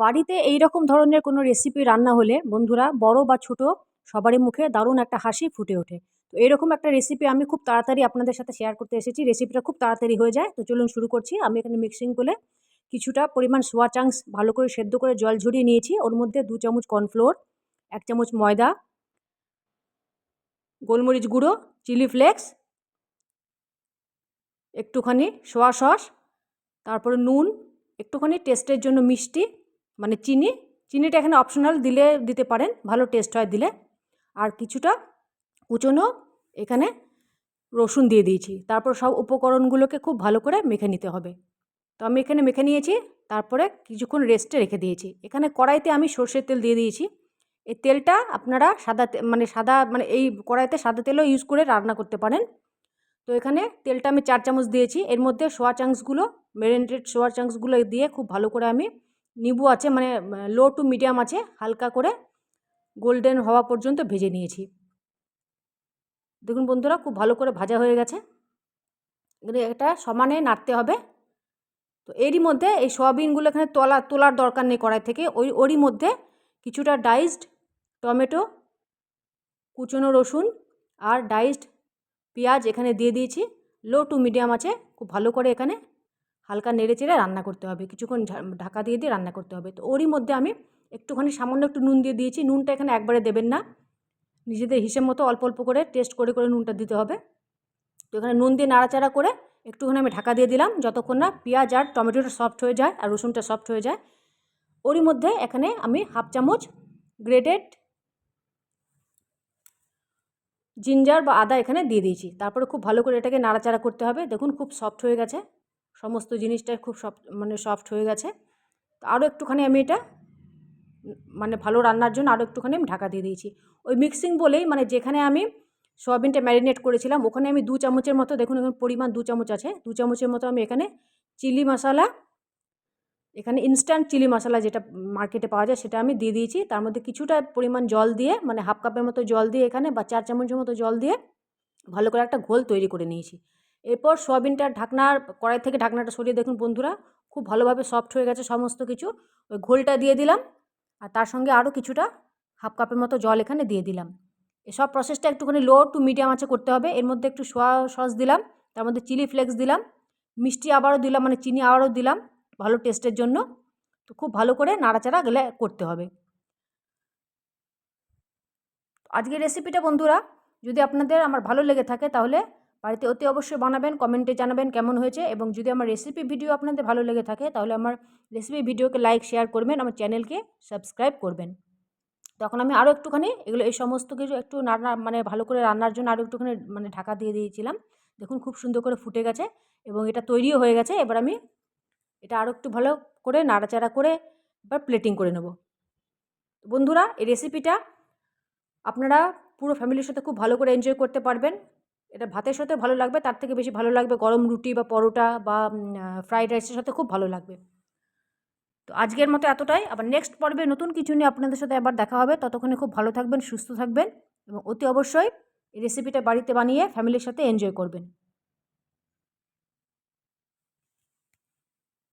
বাড়িতে এই রকম ধরনের কোনো রেসিপি রান্না হলে বন্ধুরা বড় বা ছোট সবারই মুখে দারুণ একটা হাসি ফুটে ওঠে। তো এরকম একটা রেসিপি আমি খুব তাড়াতাড়ি আপনাদের সাথে শেয়ার করতে এসেছি। রেসিপিটা খুব তাড়াতাড়ি হয়ে যায়। তো চলুন শুরু করছি। আমি এখানে মিক্সিং বলে কিছুটা পরিমাণ সোয়া চাংস ভালো করে সেদ্ধ করে জল ঝরিয়ে নিয়েছি। ওর মধ্যে ২ চামচ কর্নফ্লোর, ১ চামচ ময়দা, গোলমরিচ গুঁড়ো, চিলি ফ্লেক্স, একটুখানি সোয়া সস, তারপরে নুন, একটুখানি টেস্টের জন্য মিষ্টি মানে চিনি। চিনিটা এখানে অপশনাল, দিলে দিতে পারেন, ভালো টেস্ট হয় দিলে। আর কিছুটা কুচনো এখানে রসুন দিয়ে দিয়েছি। তারপর সব উপকরণগুলোকে খুব ভালো করে মেখে নিতে হবে। তো আমি এখানে মেখে নিয়েছি, তারপরে কিছুক্ষণ রেস্টে রেখে দিয়েছি। এখানে কড়াইতে আমি সর্ষের তেল দিয়ে দিয়েছি। এই তেলটা আপনারা সাদা মানে এই কড়াইতে সাদা তেলও ইউজ করে রান্না করতে পারেন। তো এখানে তেলটা আমি ৪ চামচ দিয়েছি। এর মধ্যে সোয়া চাংসগুলো, মেরিনেটেড সোয়া চাংসগুলো দিয়ে খুব ভালো করে আমি নিবু আছে মানে লো টু মিডিয়াম আছে হালকা করে গোল্ডেন হওয়া পর্যন্ত ভেজে নিয়েছি। দেখুন বন্ধুরা, খুব ভালো করে ভাজা হয়ে গেছে। এটা সমানে নাড়তে হবে। তো এরই মধ্যে এই সয়াবিনগুলো এখানে তোলার দরকার নেই কড়াই থেকে। ওরই মধ্যে কিছুটা ডাইসড টমেটো, কুচনো রসুন আর ডাইসড পেঁয়াজ এখানে দিয়ে দিয়েছি। লো টু মিডিয়াম আছে খুব ভালো করে এখানে হালকা নেড়েচেড়ে রান্না করতে হবে। কিছুক্ষণ ঢাকা দিয়ে দিয়ে রান্না করতে হবে। তো ওরই মধ্যে আমি একটুখানি সামান্য একটু নুন দিয়ে দিয়েছি। নুনটা এখানে একবারে দেবেন না, নিজেদের হিসেব মতো অল্প অল্প করে টেস্ট করে করে নুনটা দিতে হবে। তো এখানে নুন দিয়ে নাড়াচাড়া করে একটুখানি আমি ঢাকা দিয়ে দিলাম যতক্ষণ না পেঁয়াজ আর টমেটোটা সফট হয়ে যায় আর রসুনটা সফট হয়ে যায়। ওরই মধ্যে এখানে আমি হাফ চামচ গ্রেটেড জিঞ্জার বা আদা এখানে দিয়ে দিয়েছি। তারপরে খুব ভালো করে এটাকে নাড়াচাড়া করতে হবে। দেখুন খুব সফট হয়ে গেছে, সমস্ত জিনিসটাই খুব সফট হয়ে গেছে। তো আরও একটুখানি আমি এটা মানে ভালো রান্নার জন্য আরও একটুখানি আমি ঢাকা দিয়ে দিয়েছি। ওই মিক্সিং বলেই মানে যেখানে আমি সয়াবিনটা ম্যারিনেট করেছিলাম ওখানে আমি ২ চামচের মতো, দেখুন এখানে পরিমাণ ২ চামচ আছে, ২ চামচের মতো আমি এখানে চিলি মশলা, এখানে ইনস্ট্যান্ট চিলি মশলা যেটা মার্কেটে পাওয়া যায় সেটা আমি দিয়ে দিয়েছি। তার মধ্যে কিছুটা পরিমাণ জল দিয়ে মানে হাফ কাপের মতো জল দিয়ে এখানে বা ৪ চামচের মতো জল দিয়ে ভালো করে একটা ঘোল তৈরি করে নিয়েছি। এরপর সয়াবিনটার কড়াই থেকে ঢাকনাটা সরিয়ে দেখুন বন্ধুরা খুব ভালোভাবে সফট হয়ে গেছে সমস্ত কিছু। ওই ঘোলটা দিয়ে দিলাম আর তার সঙ্গে আরও কিছুটা হাফ কাপের মতো জল এখানে দিয়ে দিলাম। এসব প্রসেসটা একটুখানি লো টু মিডিয়াম আঁচে করতে হবে। এর মধ্যে একটু সোয়া সস দিলাম, তার মধ্যে চিলি ফ্লেক্স দিলাম, মিষ্টি আবারও দিলাম মানে চিনি আবারও দিলাম ভালো টেস্টের জন্য। তো খুব ভালো করে নাড়াচাড়া করতে হবে। আজকের রেসিপিটা বন্ধুরা যদি আপনাদের আমার ভালো লেগে থাকে তাহলে বাড়িতে অতি অবশ্যই বানাবেন, কমেন্টে জানাবেন কেমন হয়েছে। এবং যদি আমার রেসিপি ভিডিও আপনাদের ভালো লেগে থাকে তাহলে আমার রেসিপি ভিডিওকে লাইক শেয়ার করবেন, আমার চ্যানেলকে সাবস্ক্রাইব করবেন। তখন আমি আরও একটুখানি এই সমস্ত কিছু একটু মানে ভালো করে রান্নার জন্য আরও একটুখানি মানে ঢাকা দিয়ে দিয়েছিলাম। দেখুন খুব সুন্দর করে ফুটে গেছে এবং এটা তৈরিও হয়ে গেছে। এবার আমি এটা আরও একটু ভালো করে নাড়াচাড়া করে এবার প্লেটিং করে নেব। বন্ধুরা এই রেসিপিটা আপনারা পুরো ফ্যামিলির সাথে খুব ভালো করে এনজয় করতে পারবেন। এটা ভাতের সাথে ভালো লাগবে, তার থেকে বেশি ভালো লাগবে গরম রুটি বা পরোটা বা ফ্রাইড রাইসের সাথে খুব ভালো লাগবে। তো আজকের মতো এতটাই। আবার নেক্সট পর্বে নতুন কিছু নিয়ে আপনাদের সাথে আবার দেখা হবে। ততক্ষণে খুব ভালো থাকবেন, সুস্থ থাকবেন এবং অতি অবশ্যই এই রেসিপিটা বাড়িতে বানিয়ে ফ্যামিলির সাথে এনজয় করবেন।